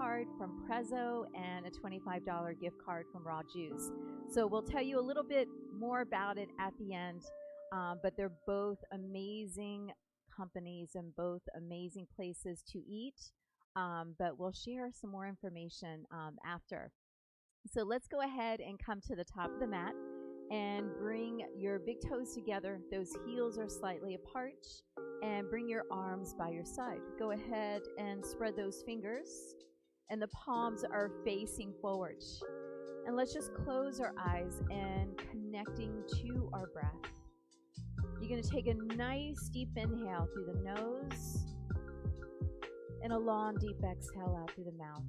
card from Prezzo and a $25 gift card from Raw Juice. So we'll tell you a little bit more about it at the end, but they're both amazing companies and both amazing places to eat, but we'll share some more information after. So let's go ahead and come to the top of the mat and bring your big toes together. Those heels are slightly apart, and bring your arms by your side. Go ahead and spread those fingers, and the palms are facing forward. And let's just close our eyes and connecting to our breath. You're going to take a nice deep inhale through the nose and a long deep exhale out through the mouth.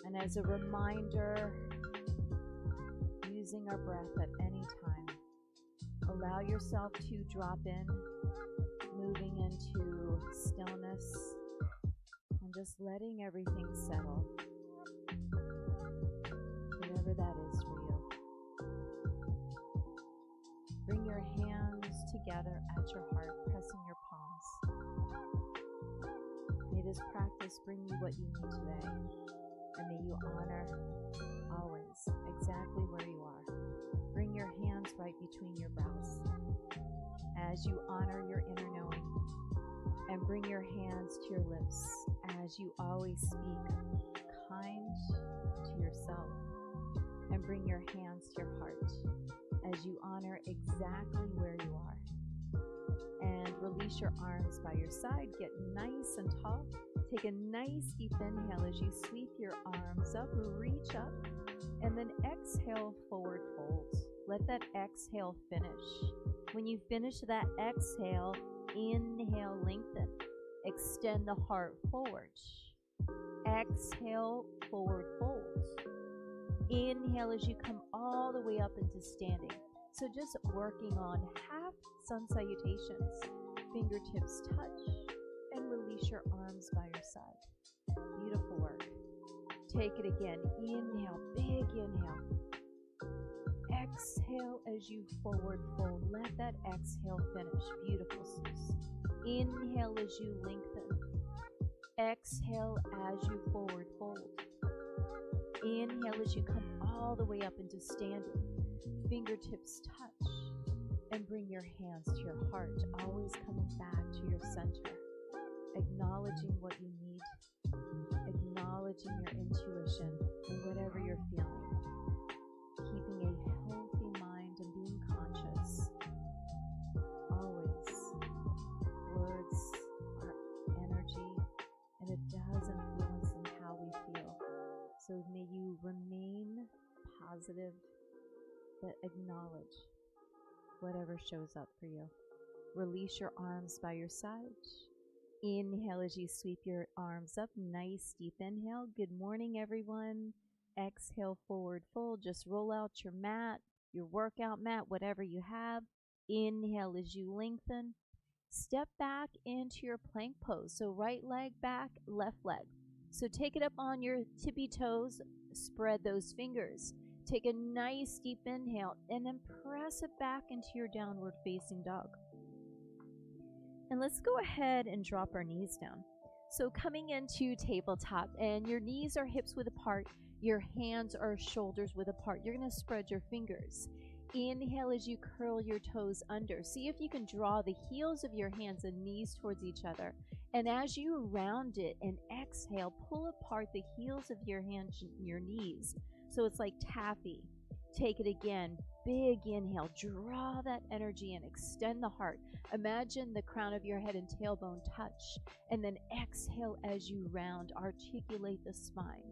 And as a reminder, using our breath at any time, allow yourself to drop in, moving into stillness and just letting everything settle, whatever that is for you. Bring your hands together at your heart, pressing your palms. May this practice bring you what you need today, and may you honor always exactly where you are. Bring your hands right between your brows as you honor your inner knowing, and bring your hands to your lips as you always speak kind to yourself, and bring your hands to your heart as you honor exactly where you are. And release your arms by your side. Get nice and tall. Take a nice deep inhale as you sweep your arms up, reach up, and then exhale, forward fold. Let that exhale finish. When you finish that exhale, inhale, lengthen. Extend the heart forward. Exhale, forward fold. Inhale as you come all the way up into standing. So just working on half sun salutations. Fingertips touch, and release your arms by your side. Beautiful work. Take it again. Inhale, big inhale. Exhale as you forward fold. Let that exhale finish. Beautiful, Suze. Inhale as you lengthen. Exhale as you forward fold. Inhale as you come all the way up into standing. Fingertips touch, and bring your hands to your heart, always coming back to your center. Acknowledging what you need, acknowledging your intuition and whatever you're feeling. Keeping a healthy mind and being conscious. Always. Words are energy, and it does influence in how we feel. So may you remain positive, but acknowledge whatever shows up for you. Release your arms by your side. Inhale as you sweep your arms up. Nice deep inhale. Good morning, everyone. Exhale, forward fold. Just roll out your mat, your workout mat, whatever you have. Inhale as you lengthen. Step back into your plank pose. So right leg back, left leg. So take it up on your tippy toes. Spread those fingers. Take a nice deep inhale and then press it back into your downward facing dog. And let's go ahead and drop our knees down. So coming into tabletop, and your knees are hips width apart, your hands are shoulders width apart. You're going to spread your fingers. Inhale as you curl your toes under. See if you can draw the heels of your hands and knees towards each other. And as you round it and exhale, pull apart the heels of your hands and your knees. So it's like taffy. Take it again. Big inhale. Draw that energy and extend the heart. Imagine the crown of your head and tailbone touch. And then exhale as you round. Articulate the spine.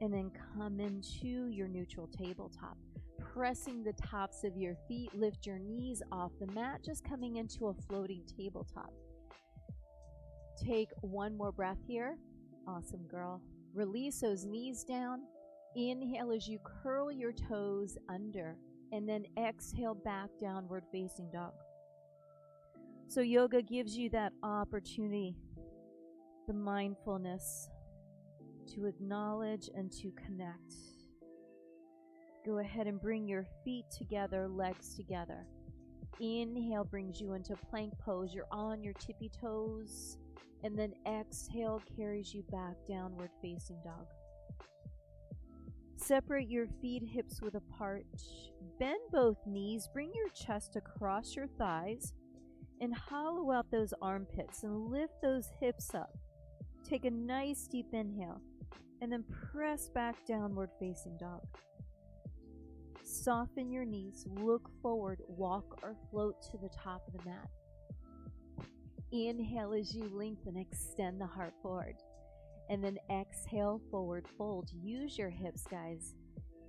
And then come into your neutral tabletop. Pressing the tops of your feet. Lift your knees off the mat. Just coming into a floating tabletop. Take one more breath here. Awesome, girl. Release those knees down. Inhale as you curl your toes under, and then exhale back, downward facing dog. So yoga gives you that opportunity, the mindfulness to acknowledge and to connect. Go ahead and bring your feet together, legs together. Inhale brings you into plank pose. You're on your tippy toes. And then exhale carries you back, downward facing dog. Separate your feet hips width apart. Bend both knees. Bring your chest across your thighs and hollow out those armpits and lift those hips up. Take a nice deep inhale and then press back, downward facing dog. Soften your knees, look forward, walk or float to the top of the mat. Inhale as you lengthen, extend the heart forward. And then exhale, forward fold. Use your hips, guys.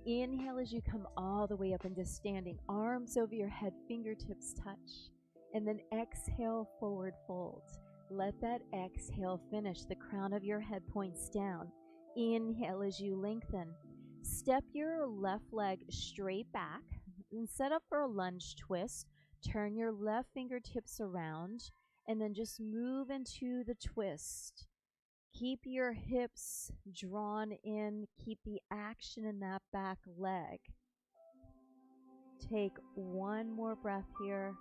Inhale as you come all the way up into standing. Arms over your head, fingertips touch. And then exhale, forward fold. Let that exhale finish. The crown of your head points down. Inhale as you lengthen. Step your left leg straight back and set up for a lunge twist. Turn your left fingertips around and then just move into the twist. Keep your hips drawn in. Keep the action in that back leg. Take one more breath here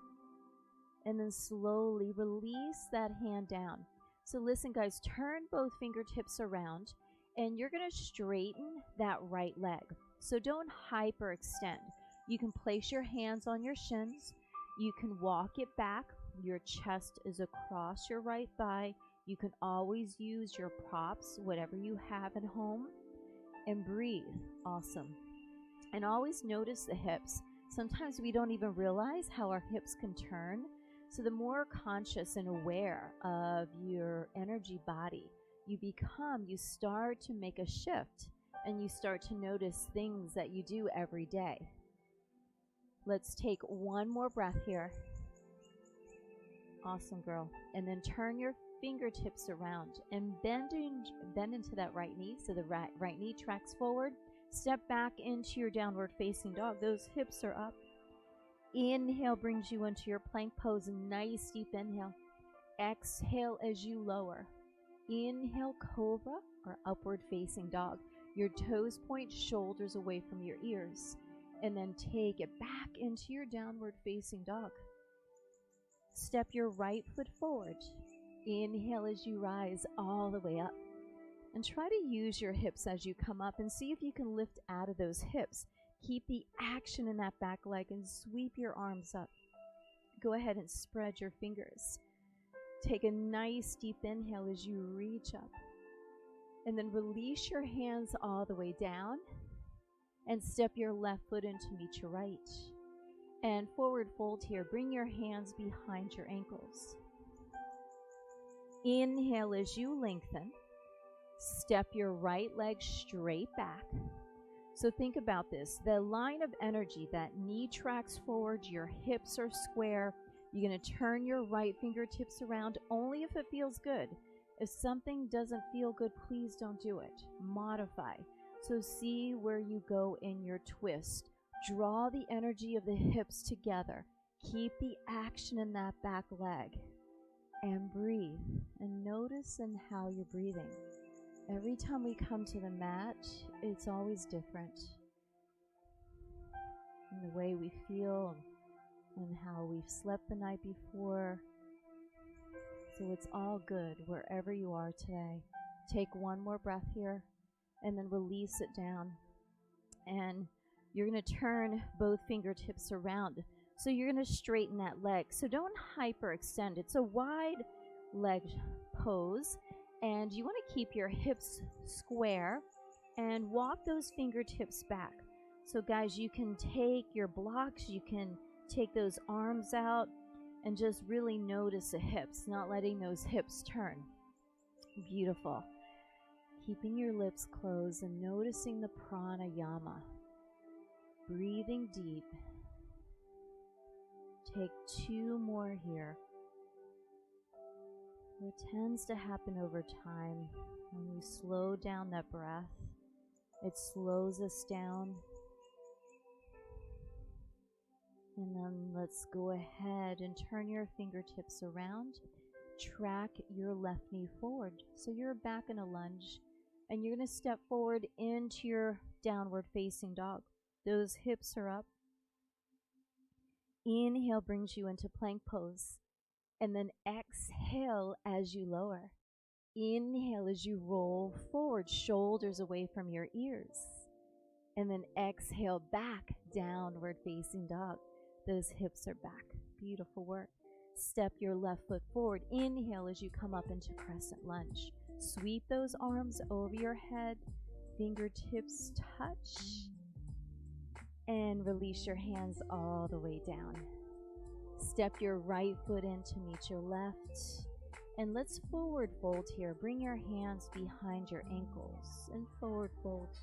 and then slowly release that hand down. So listen, guys, turn both fingertips around and you're going to straighten that right leg. So don't hyperextend. You can place your hands on your shins. You can walk it back. Your chest is across your right thigh. You can always use your props, whatever you have at home, and breathe. Awesome. And always notice the hips. Sometimes we don't even realize how our hips can turn. So the more conscious and aware of your energy body you become, you start to make a shift and you start to notice things that you do every day. Let's take one more breath here. Awesome, girl. And then turn your fingertips around and bend into that right knee. So the right knee tracks forward. Step back into your downward facing dog. Those hips are up. Inhale brings you into your plank pose. Nice deep inhale. Exhale as you lower. Inhale, cobra or upward facing dog. Your toes point, shoulders away from your ears. And then take it back into your downward facing dog. Step your right foot forward. Inhale as you rise all the way up. And try to use your hips as you come up and see if you can lift out of those hips. Keep the action in that back leg and sweep your arms up. Go ahead and spread your fingers. Take a nice deep inhale as you reach up. And then release your hands all the way down. And step your left foot in to meet your right. And forward fold here. Bring your hands behind your ankles. Inhale as you lengthen. Step your right leg straight back. So think about this. The line of energy, that knee tracks forward, your hips are square. You're going to turn your right fingertips around only if it feels good. If something doesn't feel good, please don't do it. Modify. So see where you go in your twist. Draw the energy of the hips together. Keep the action in that back leg. And breathe. And notice in how you're breathing. Every time we come to the mat, it's always different. In the way we feel and how we've slept the night before. So it's all good wherever you are today. Take one more breath here and then release it down. And you're going to turn both fingertips around. So you're going to straighten that leg. So don't hyperextend. It's a wide leg pose. And you want to keep your hips square and walk those fingertips back. So guys, you can take your blocks, you can take those arms out and just really notice the hips, not letting those hips turn. Beautiful. Keeping your lips closed and noticing the pranayama. Breathing deep. Take two more here. What tends to happen over time when we slow down that breath, it slows us down. And then let's go ahead and turn your fingertips around. Track your left knee forward. So you're back in a lunge. And you're going to step forward into your downward facing dog. Those hips are up. Inhale brings you into plank pose. And then exhale as you lower. Inhale as you roll forward, shoulders away from your ears. And then exhale back, downward facing dog. Those hips are back. Beautiful work. Step your left foot forward. Inhale as you come up into crescent lunge. Sweep those arms over your head. Fingertips touch. And release your hands all the way down. Step your right foot in to meet your left. And let's forward fold here. Bring your hands behind your ankles and forward fold.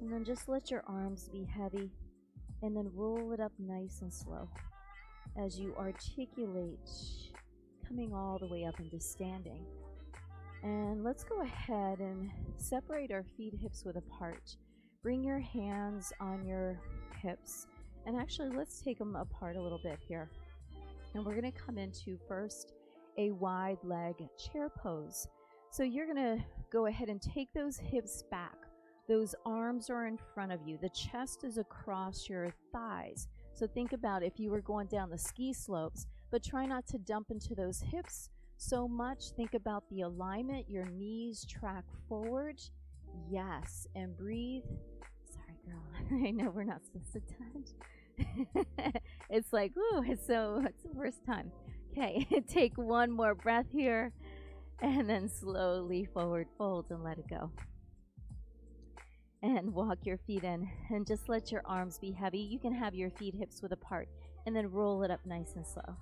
And then just let your arms be heavy. And then roll it up nice and slow as you articulate, coming all the way up into standing. And let's go ahead and separate our feet hips width apart. Bring your hands on your hips. And actually, let's take them apart a little bit here. And we're going to come into first a wide leg chair pose. So you're going to go ahead and take those hips back. Those arms are in front of you. The chest is across your thighs. So think about if you were going down the ski slopes, but try not to dump into those hips so much. Think about the alignment. Your knees track forward. Yes. And breathe. Sorry, girl. I know we're not supposed to touch. It's like, ooh, it's the first time. Okay, take one more breath here, and then slowly forward fold and let it go. And walk your feet in, and just let your arms be heavy. You can have your feet hips width apart, and then roll it up nice and slow.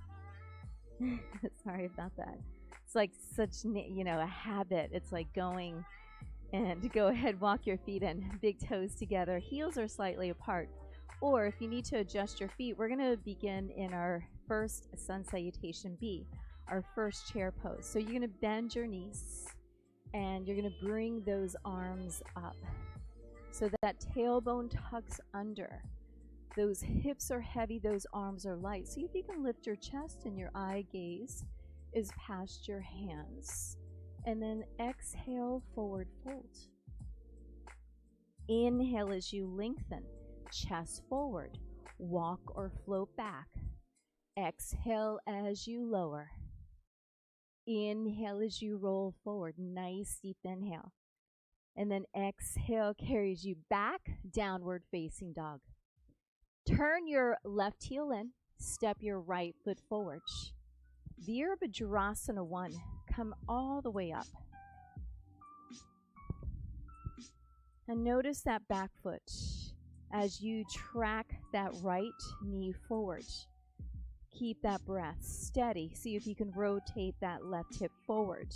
Sorry about that. It's like such, a habit. It's like going, and go ahead, walk your feet in, big toes together, heels are slightly apart. Or if you need to adjust your feet, we're going to begin in our first sun salutation B, our first chair pose. So you're going to bend your knees and you're going to bring those arms up so that tailbone tucks under. Those hips are heavy, those arms are light. See if you can lift your chest and your eye gaze is past your hands. And then exhale, forward fold. Inhale as you lengthen. Chest forward, walk or float back. Exhale as you lower. Inhale as you roll forward. Nice deep inhale. And then exhale carries you back, downward facing dog. Turn your left heel in, step your right foot forward. Virabhadrasana 1, come all the way up. And notice that back foot as you track that right knee forward. Keep that breath steady. See if you can rotate that left hip forward.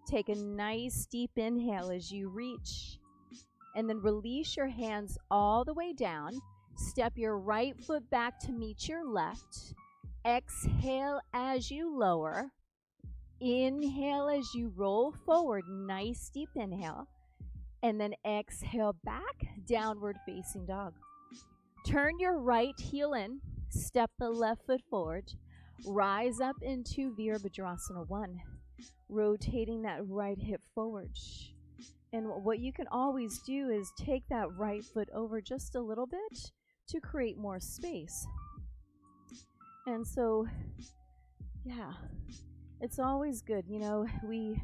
Take a nice deep inhale as you reach. And then release your hands all the way down. Step your right foot back to meet your left. Exhale as you lower. Inhale as you roll forward. Nice deep inhale. And then exhale back, downward facing dog. Turn your right heel in, step the left foot forward, rise up into Virabhadrasana 1, rotating that right hip forward. And what you can always do is take that right foot over just a little bit to create more space. And so, yeah, it's always good. We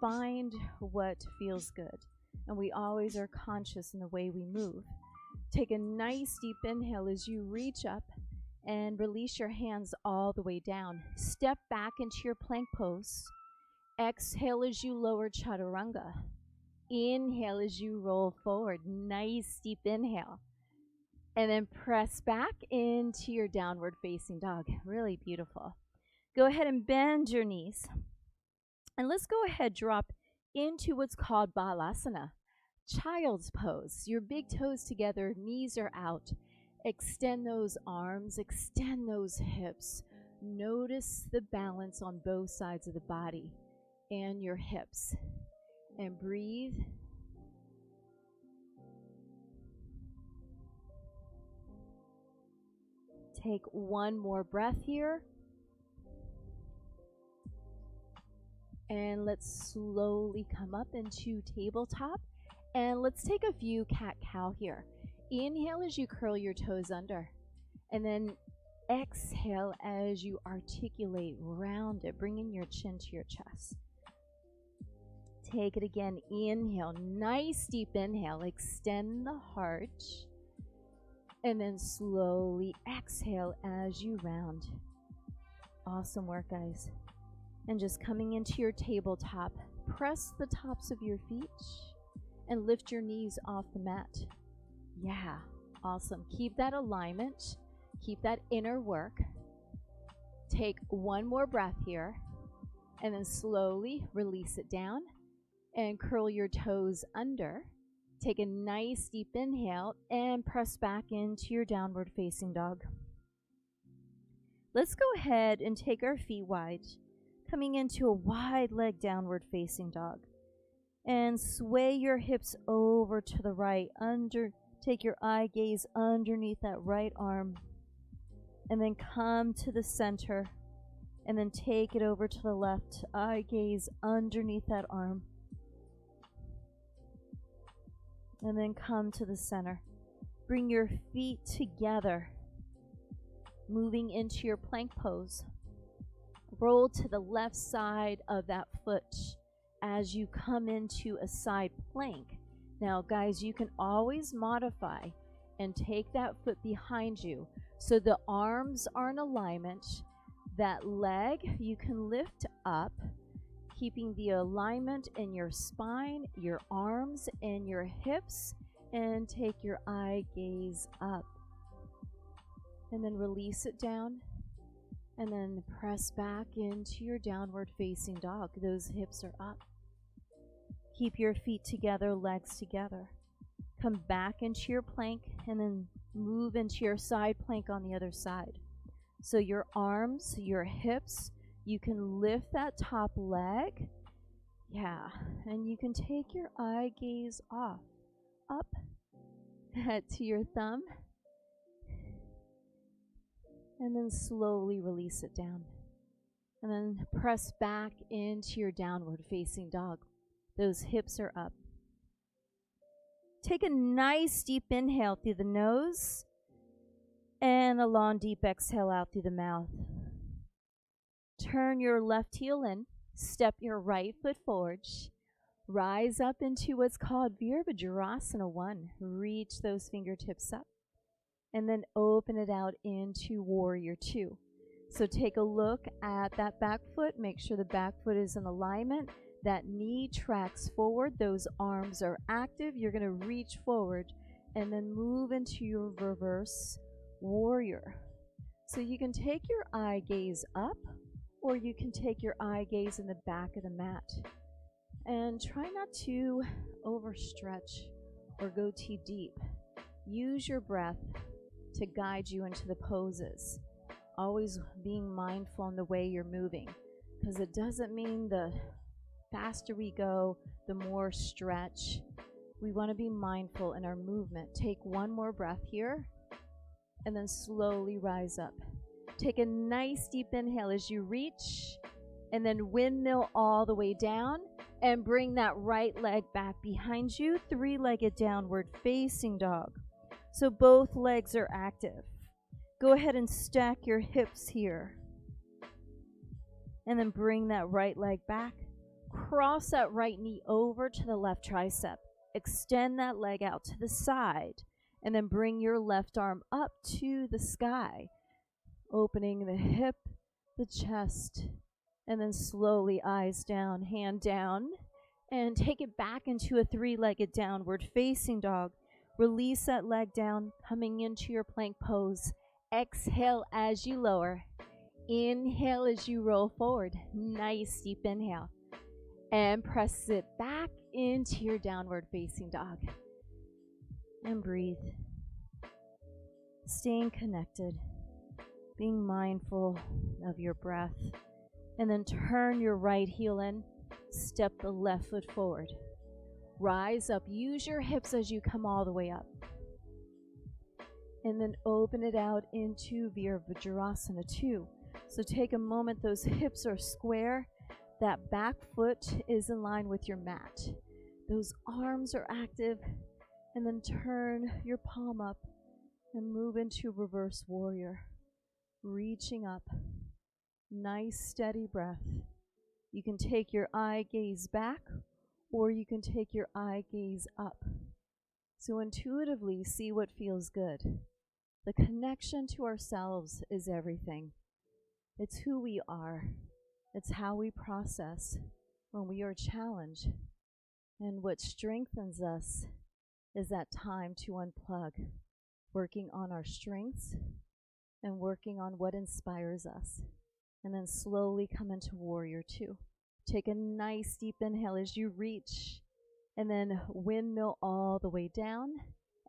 find what feels good. And we always are conscious in the way we move. Take a nice deep inhale as you reach up and release your hands all the way down. Step back into your plank pose. Exhale as you lower chaturanga. Inhale as you roll forward. Nice deep inhale. And then press back into your downward facing dog. Really beautiful. Go ahead and bend your knees. And let's go ahead, drop into what's called balasana. Child's pose. Your big toes together, knees are out. Extend those arms, extend those hips. Notice the balance on both sides of the body and your hips. And breathe. Take one more breath here. And let's slowly come up into tabletop. And let's take a few cat-cow here. Inhale as you curl your toes under. And then exhale as you articulate, round it, bringing your chin to your chest. Take it again, inhale, nice deep inhale, extend the heart, and then slowly exhale as you round. Awesome work, guys. And just coming into your tabletop, press the tops of your feet and lift your knees off the mat. Yeah, awesome. Keep that alignment, keep that inner work. Take one more breath here, and then slowly release it down and curl your toes under. Take a nice deep inhale and press back into your downward facing dog. Let's go ahead and take our feet wide, coming into a wide leg downward facing dog. And sway your hips over to the right. Take your eye gaze underneath that right arm. And then come to the center. And then take it over to the left. Eye gaze underneath that arm. And then come to the center. Bring your feet together, moving into your plank pose. Roll to the left side of that foot as you come into a side plank. Now, guys, you can always modify and take that foot behind you so the arms are in alignment. That leg you can lift up, keeping the alignment in your spine, your arms, and your hips, and take your eye gaze up. And then release it down, and then press back into your downward facing dog. Those hips are up. Keep your feet together, legs together. Come back into your plank, and then move into your side plank on the other side. So your arms, your hips, you can lift that top leg. Yeah, and you can take your eye gaze off, up to your thumb, and then slowly release it down. And then press back into your downward facing dog. Those hips are up. Take a nice deep inhale through the nose and a long deep exhale out through the mouth. Turn your left heel in, step your right foot forward, rise up into what's called Virabhadrasana 1. Reach those fingertips up, and then open it out into Warrior 2. So take a look at that back foot. Make sure the back foot is in alignment. That knee tracks forward. Those arms are active. You're going to reach forward and then move into your reverse warrior. So you can take your eye gaze up, or you can take your eye gaze in the back of the mat. And try not to overstretch or go too deep. Use your breath to guide you into the poses. Always being mindful in the way you're moving, because it doesn't mean the faster we go, the more stretch. We want to be mindful in our movement. Take one more breath here, and then slowly rise up. Take a nice deep inhale as you reach, and then windmill all the way down, and bring that right leg back behind you, three-legged downward facing dog. So both legs are active. Go ahead and stack your hips here, and then bring that right leg back. Cross that right knee over to the left tricep. Extend that leg out to the side, and then bring your left arm up to the sky, opening the hip, the chest, and then slowly eyes down, hand down, and take it back into a three-legged downward facing dog. Release that leg down, coming into your plank pose. Exhale as you lower. Inhale as you roll forward. Nice deep inhale. And press it back into your downward facing dog. And breathe. Staying connected. Being mindful of your breath. And then turn your right heel in. Step the left foot forward. Rise up. Use your hips as you come all the way up. And then open it out into Virabhadrasana 2. So take a moment. Those hips are square. That back foot is in line with your mat. Those arms are active. And then turn your palm up and move into reverse warrior. reaching up. Nice steady breath. You can take your eye gaze back, or you can take your eye gaze up. So intuitively see what feels good. The connection to ourselves is everything. It's who we are. It's how we process when we are challenged. And what strengthens us is that time to unplug, working on our strengths and working on what inspires us. And then slowly come into warrior two. Take a nice deep inhale as you reach, and then windmill all the way down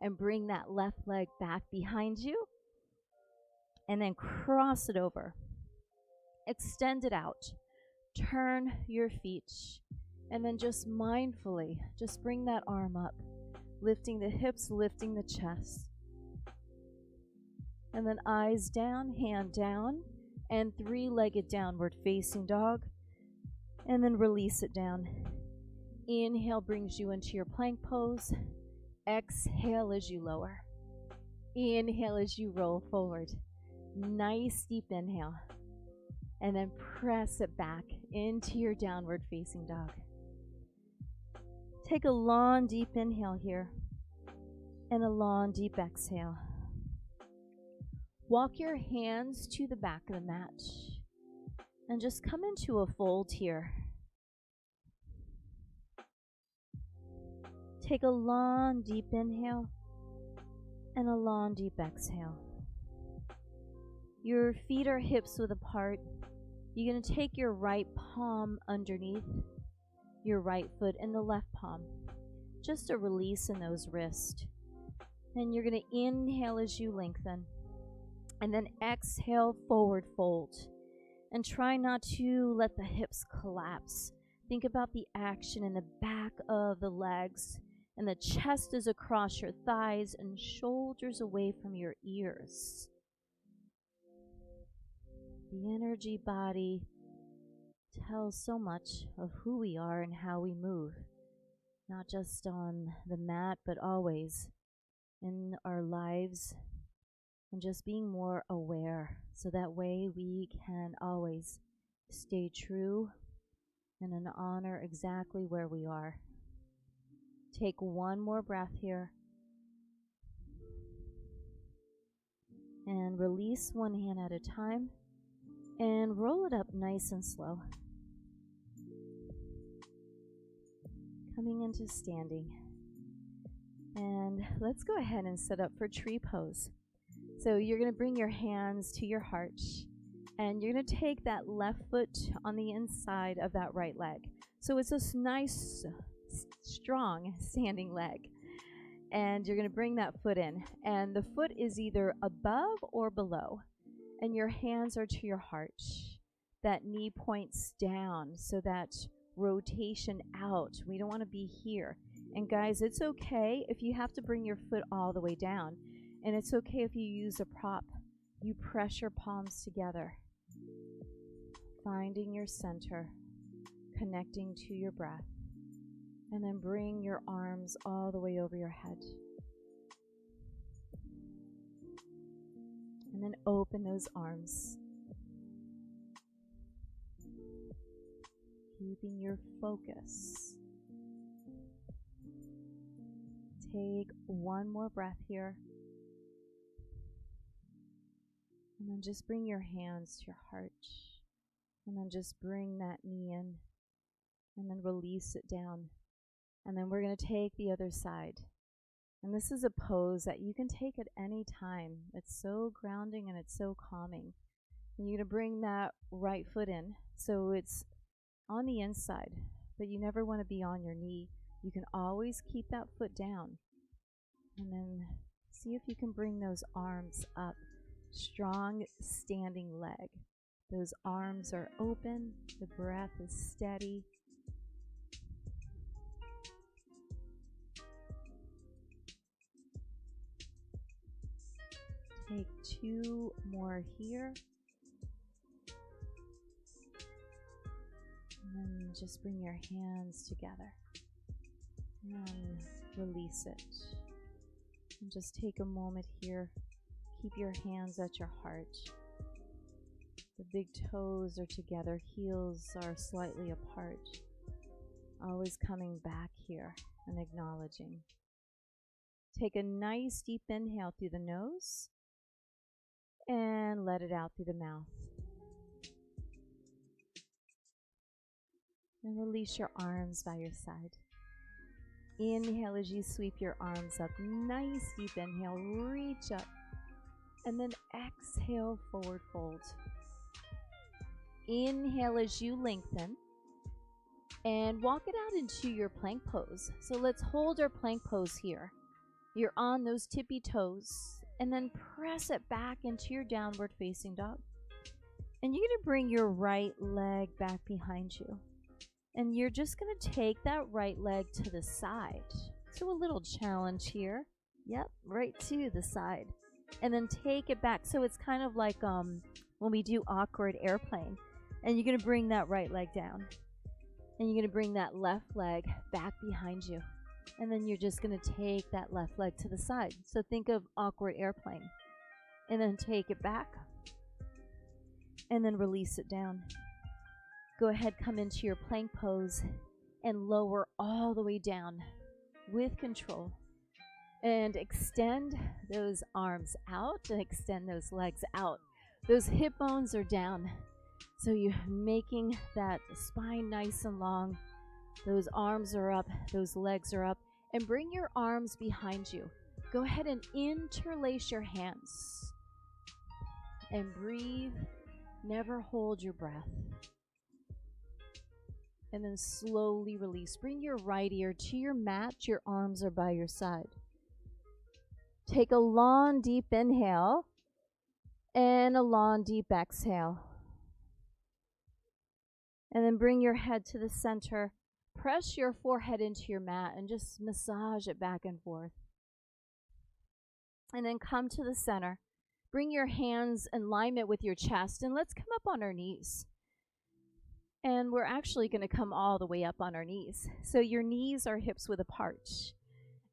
and bring that left leg back behind you, and then cross it over. Extend it out. Turn your feet, and then just mindfully, just bring that arm up, lifting the hips, lifting the chest. And then eyes down, hand down, and three-legged downward facing dog, and then release it down. Inhale brings you into your plank pose. Exhale as you lower. Inhale as you roll forward. Nice deep inhale. And then press it back into your downward facing dog. Take a long deep inhale here and a long deep exhale. Walk your hands to the back of the mat and just come into a fold here. Take a long deep inhale and a long deep exhale. Your feet are hips width apart. You're going to take your right palm underneath your right foot and the left palm. Just a release in those wrists. And you're going to inhale as you lengthen. And then exhale, forward fold. And try not to let the hips collapse. Think about the action in the back of the legs. And the chest is across your thighs and shoulders away from your ears. The energy body tells so much of who we are and how we move. Not just on the mat, but always in our lives. And just being more aware, so that way we can always stay true and honor exactly where we are. Take one more breath here. And release one hand at a time. And roll it up nice and slow. Coming into standing. And let's go ahead and set up for tree pose. So you're going to bring your hands to your heart, and you're going to take that left foot on the inside of that right leg. So it's this nice, strong standing leg. And you're going to bring that foot in. And the foot is either above or below. And your hands are to your heart. That knee points down, so that rotation out. We don't want to be here. And guys, it's okay if you have to bring your foot all the way down. And it's okay if you use a prop. You press your palms together, finding your center, connecting to your breath. And then bring your arms all the way over your head. And then open those arms. Keeping your focus. Take one more breath here. And then just bring your hands to your heart. And then just bring that knee in. And then release it down. And then we're going to take the other side. And this is a pose that you can take at any time. It's so grounding and it's so calming. And you're going to bring that right foot in. So it's on the inside, but you never want to be on your knee. You can always keep that foot down. And then see if you can bring those arms up. Strong standing leg. Those arms are open. The breath is steady. Take two more here. And then just bring your hands together. And release it. And just take a moment here. Keep your hands at your heart. The big toes are together, heels are slightly apart. Always coming back here and acknowledging. Take a nice deep inhale through the nose and let it out through the mouth. And release your arms by your side. Inhale as you sweep your arms up. Nice deep inhale, reach up. And then exhale, forward fold. Inhale as you lengthen. And walk it out into your plank pose. So let's hold our plank pose here. You're on those tippy toes. And then press it back into your downward facing dog. And you're going to bring your right leg back behind you. And you're just going to take that right leg to the side. So a little challenge here. Yep, right to the side. And then take it back. So it's kind of like when we do awkward airplane. And you're going to bring that right leg down. And you're going to bring that left leg back behind you. And then you're just going to take that left leg to the side. So think of awkward airplane. And then take it back. And then release it down. Go ahead, come into your plank pose and lower all the way down with control. And extend those arms out and extend those legs out. Those hip bones are down. So you're making that spine nice and long. Those arms are up, those legs are up. And bring your arms behind you. Go ahead and interlace your hands. And breathe. Never hold your breath. And then slowly release. Bring your right ear to your mat. Your arms are by your side. Take a long, deep inhale. And a long, deep exhale. And then bring your head to the center. Press your forehead into your mat and just massage it back and forth. And then come to the center. Bring your hands in alignment with your chest. And let's come up on our knees. And we're actually going to come all the way up on our knees. So your knees are hips width apart.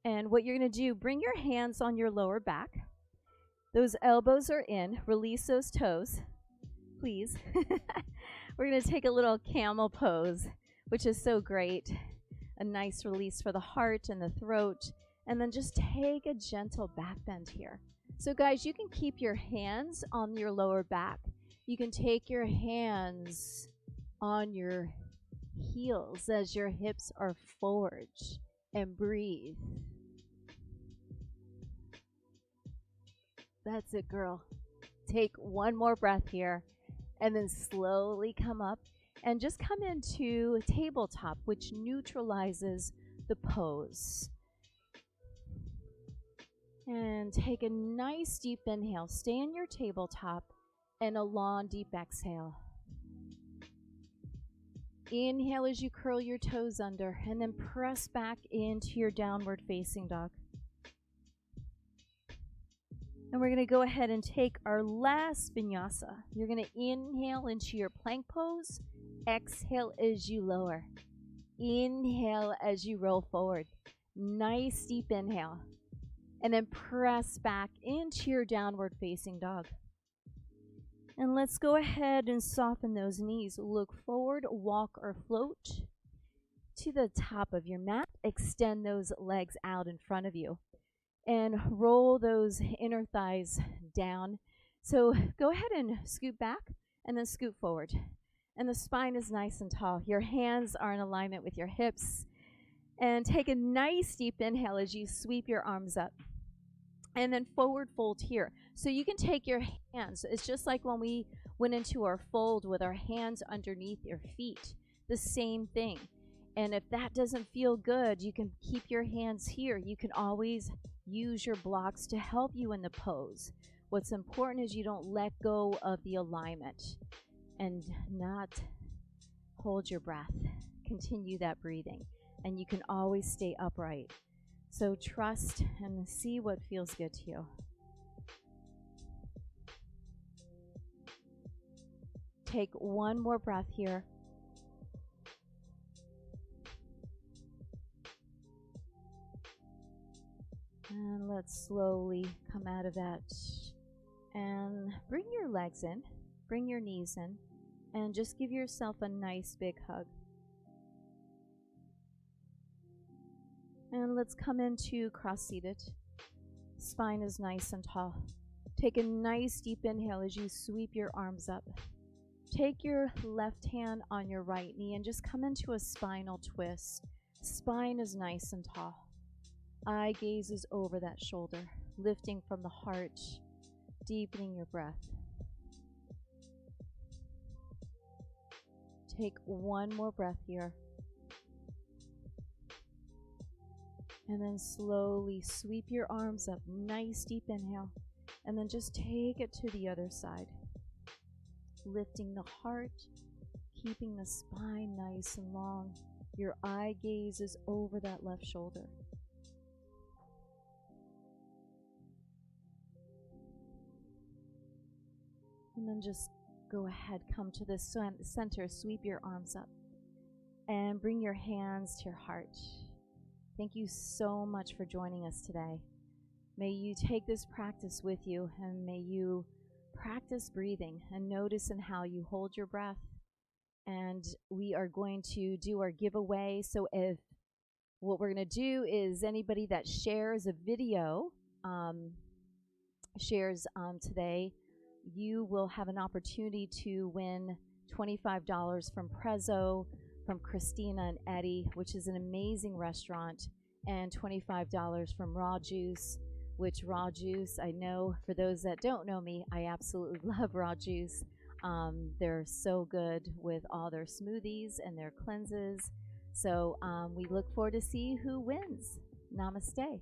And what you're going to do, bring your hands on your lower back. Those elbows are in. Release those toes, please. We're going to take a little camel pose, which is so great. A nice release for the heart and the throat. And then just take a gentle back bend here. So guys, you can keep your hands on your lower back. You can take your hands on your heels as your hips are forward, and breathe. That's it, girl. Take one more breath here and then slowly come up and just come into tabletop, which neutralizes the pose. And take a nice deep inhale. Stay in your tabletop and a long deep exhale. Inhale as you curl your toes under and then press back into your downward facing dog. And we're going to go ahead and take our last vinyasa. You're going to inhale into your plank pose. Exhale as you lower. Inhale as you roll forward. Nice deep inhale. And then press back into your downward facing dog. And let's go ahead and soften those knees. Look forward, walk or float to the top of your mat. Extend those legs out in front of you. And roll those inner thighs down. So go ahead and scoot back and then scoot forward. And the spine is nice and tall. Your hands are in alignment with your hips. And take a nice deep inhale as you sweep your arms up. And then forward fold here. So you can take your hands. It's just like when we went into our fold with our hands underneath your feet. The same thing. And if that doesn't feel good, you can keep your hands here. You can always use your blocks to help you in the pose. What's important is you don't let go of the alignment and not hold your breath. Continue that breathing. And you can always stay upright. So trust and see what feels good to you. Take one more breath here. And let's slowly come out of that. And bring your legs in. Bring your knees in and just give yourself a nice big hug. And let's come into cross-seated. Spine is nice and tall. Take a nice deep inhale as you sweep your arms up. Take your left hand on your right knee and just come into a spinal twist. Spine is nice and tall. Eye gaze is over that shoulder, lifting from the heart, deepening your breath. Take one more breath here. And then slowly sweep your arms up. Nice deep inhale. And then just take it to the other side. Lifting the heart, keeping the spine nice and long. Your eye gaze is over that left shoulder. And then just go ahead, come to the center, sweep your arms up. And bring your hands to your heart. Thank you so much for joining us today. May you take this practice with you, and may you practice breathing and notice in how you hold your breath. And we are going to do our giveaway. So if what we're going to do is anybody that shares a video, today, you will have an opportunity to win $25 from Prezzo, from Christina and Eddie, which is an amazing restaurant, and $25 from Raw Juice, which Raw Juice, I know for those that don't know me, I absolutely love Raw Juice. They're so good with all their smoothies and their cleanses. So we look forward to see who wins. Namaste.